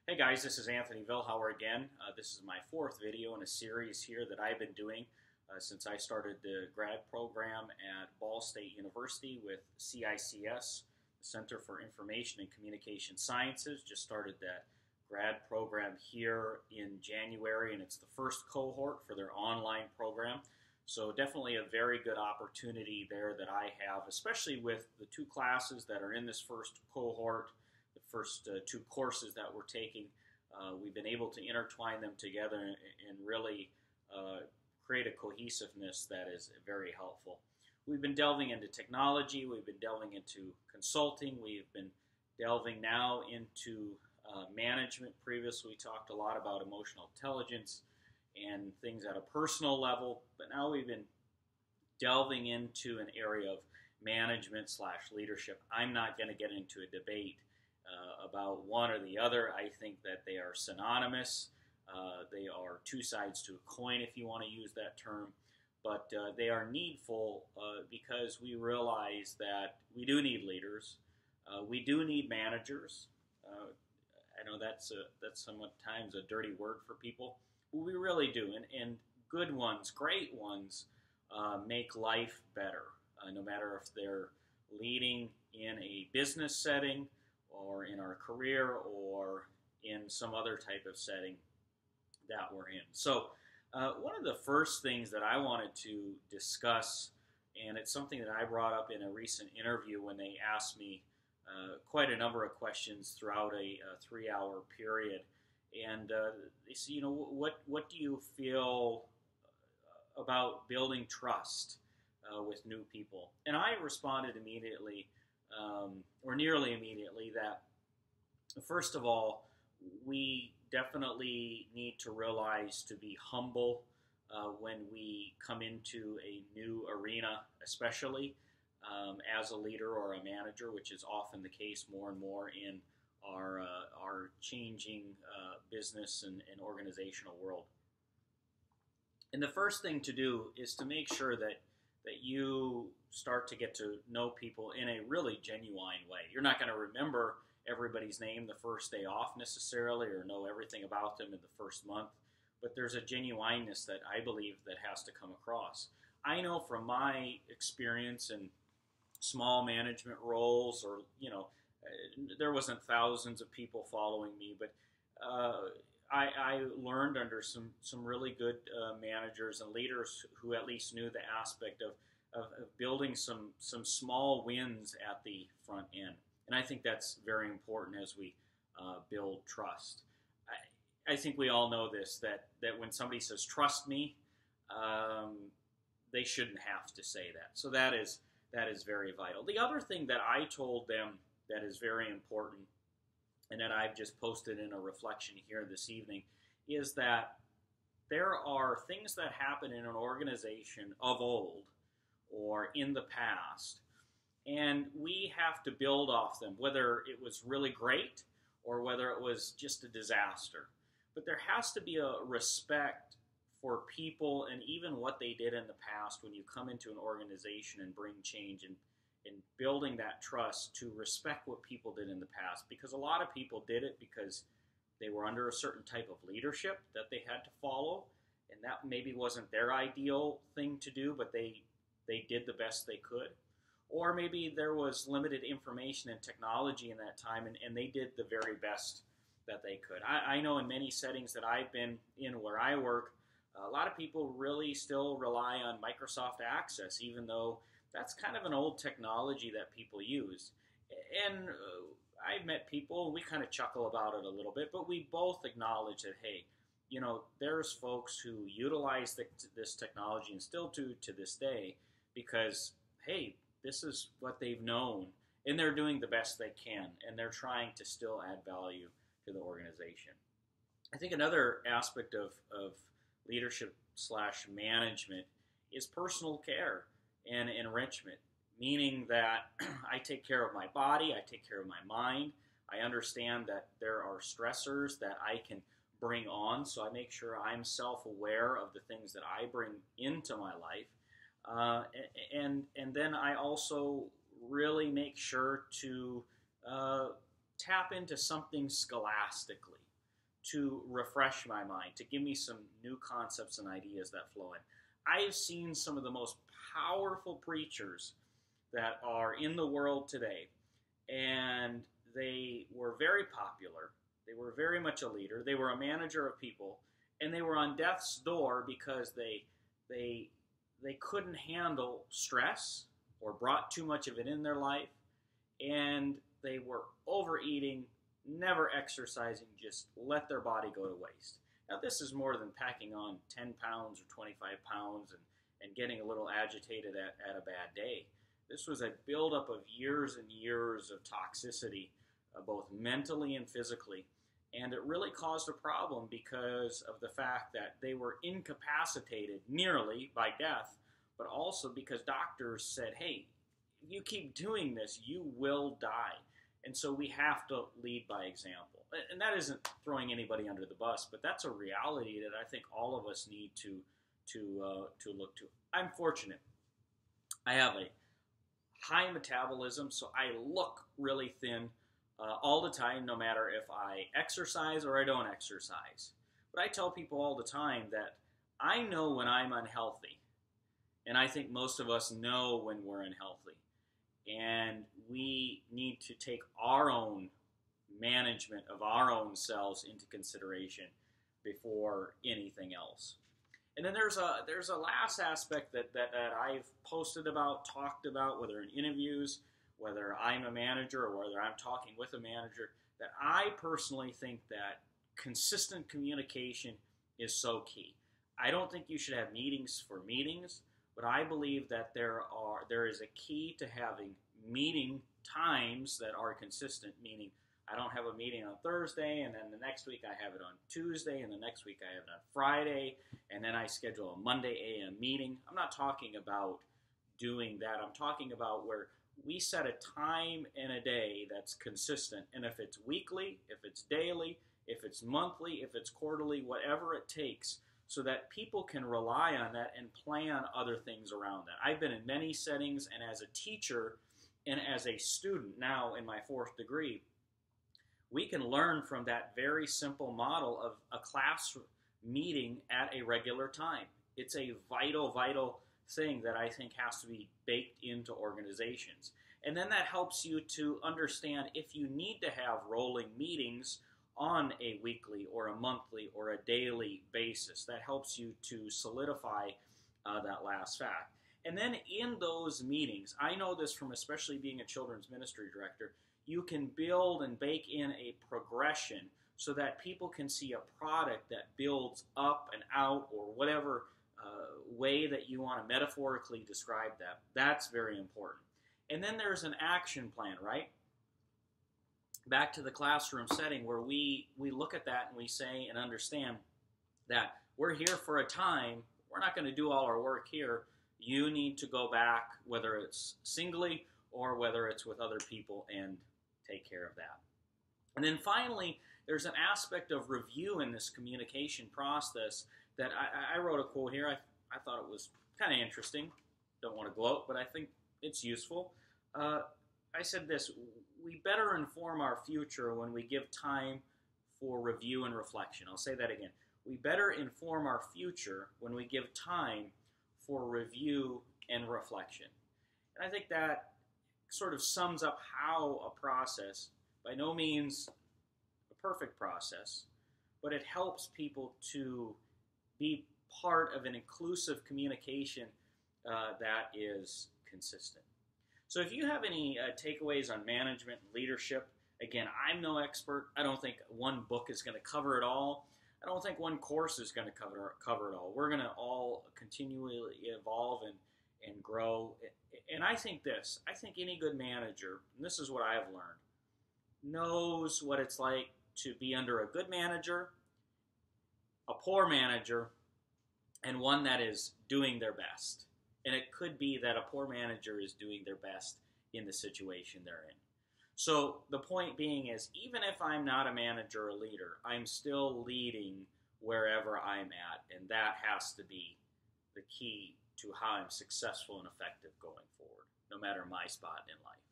Hey guys, this is Anthony Vilhauer again. This is my fourth video in a series here that I've been doing since I started the grad program at Ball State University with CICS, the Center for Information and Communication Sciences. Just started that grad program here in January, and it's the first cohort for their online program. So definitely a very good opportunity there that I have, especially with the two classes that are in this first cohort, the first two courses that we're taking. We've been able to intertwine them together and really create a cohesiveness that is very helpful. We've been delving into technology, we've been delving into consulting, we've been delving now into management. Previously we talked a lot about emotional intelligence and things at a personal level, but now we've been delving into an area of management / leadership. I'm not going to get into a debate about one or the other. I think that they are synonymous. They are two sides to a coin, if you want to use that term, but they are needful because we realize that we do need leaders. We do need managers. I know that's sometimes a dirty word for people. We really do, and good ones, great ones, make life better, no matter if they're leading in a business setting or in our career or in some other type of setting that we're in. So one of the first things that I wanted to discuss, and it's something that I brought up in a recent interview when they asked me quite a number of questions throughout a 3-hour period. And they said, what do you feel about building trust with new people? And I responded immediately, or nearly immediately, that first of all, we definitely need to realize to be humble when we come into a new arena, especially as a leader or a manager, which is often the case more and more in our changing business and organizational world. And the first thing to do is to make sure that you start to get to know people in a really genuine way. You're not going to remember everybody's name the first day off necessarily, or know everything about them in the first month, but there's a genuineness that I believe that has to come across. I know from my experience in small management roles, or there wasn't thousands of people following me, but I learned under some really good managers and leaders who at least knew the aspect of building some small wins at the front end. And I think that's very important as we build trust. I think we all know this, that when somebody says, trust me, they shouldn't have to say that. So that is very vital. The other thing that I told them that is very important, and that I've just posted in a reflection here this evening, is that there are things that happen in an organization of old or in the past, and we have to build off them, whether it was really great or whether it was just a disaster. But there has to be a respect for people and even what they did in the past when you come into an organization and bring change, and building that trust to respect what people did in the past. Because a lot of people did it because they were under a certain type of leadership that they had to follow, and that maybe wasn't their ideal thing to do, but they did the best they could. Or maybe there was limited information and technology in that time, and they did the very best that they could. I know in many settings that I've been in where I work, a lot of people really still rely on Microsoft Access, even though that's kind of an old technology that people use. And I've met people, we kind of chuckle about it a little bit, but we both acknowledge that, hey, there's folks who utilize this technology and still do to this day because, hey, this is what they've known, and they're doing the best they can, and they're trying to still add value to the organization. I think another aspect of leadership / management is personal care and enrichment, meaning that I take care of my body, I take care of my mind. I understand that there are stressors that I can bring on, so I make sure I'm self-aware of the things that I bring into my life. And then I also really make sure to tap into something scholastically to refresh my mind, to give me some new concepts and ideas that flow in. I've seen some of the most powerful preachers that are in the world today, and they were very popular. They were very much a leader. They were a manager of people, and they were on death's door because they couldn't handle stress or brought too much of it in their life, and they were overeating, never exercising, just let their body go to waste. Now, this is more than packing on 10 pounds or 25 pounds and getting a little agitated at a bad day. This was a buildup of years and years of toxicity, both mentally and physically. And it really caused a problem because of the fact that they were incapacitated nearly by death, but also because doctors said, hey, if you keep doing this, you will die. And so we have to lead by example. And that isn't throwing anybody under the bus, but that's a reality that I think all of us need to look to. I'm fortunate. I have a high metabolism, so I look really thin all the time, no matter if I exercise or I don't exercise. But I tell people all the time that I know when I'm unhealthy, and I think most of us know when we're unhealthy. And we need to take our own management of our own selves into consideration before anything else. And then there's a last aspect that I've posted about, talked about, whether in interviews, whether I'm a manager or whether I'm talking with a manager, that I personally think that consistent communication is so key. I don't think you should have meetings for meetings, but I believe that there is a key to having meeting times that are consistent, meaning I don't have a meeting on Thursday, and then the next week I have it on Tuesday, and the next week I have it on Friday, and then I schedule a Monday a.m. meeting. I'm not talking about doing that. I'm talking about where we set a time and a day that's consistent, and if it's weekly, if it's daily, if it's monthly, if it's quarterly, whatever it takes, so that people can rely on that and plan other things around that. I've been in many settings, and as a teacher and as a student now in my 4th degree, we can learn from that very simple model of a class meeting at a regular time. It's a vital thing that I think has to be baked into organizations. And then that helps you to understand if you need to have rolling meetings on a weekly or a monthly or a daily basis. That helps you to solidify that last fact. And then in those meetings, I know this from especially being a children's ministry director, you can build and bake in a progression so that people can see a product that builds up and out, or whatever way that you want to metaphorically describe that. That's very important. And then there's an action plan, right? Back to the classroom setting where we look at that and we say and understand that we're here for a time. We're not going to do all our work here. You need to go back, whether it's singly or whether it's with other people, and take care of that. And then finally, there's an aspect of review in this communication process that I wrote a quote here. I thought it was kind of interesting. Don't want to gloat, but I think it's useful. I said this: we better inform our future when we give time for review and reflection. I'll say that again. We better inform our future when we give time for review and reflection. And I think that sort of sums up how a process, by no means a perfect process, but it helps people to be part of an inclusive communication that is consistent. So if you have any takeaways on management and leadership, again, I'm no expert. I don't think one book is going to cover it all. I don't think one course is going to cover it all. We're going to all continually evolve and grow. And I think any good manager, and this is what I have learned, knows what it's like to be under a good manager, a poor manager, and one that is doing their best. And it could be that a poor manager is doing their best in the situation they're in. So the point being is, even if I'm not a manager or leader, I'm still leading wherever I'm at. And that has to be the key to how I'm successful and effective going forward, no matter my spot in life.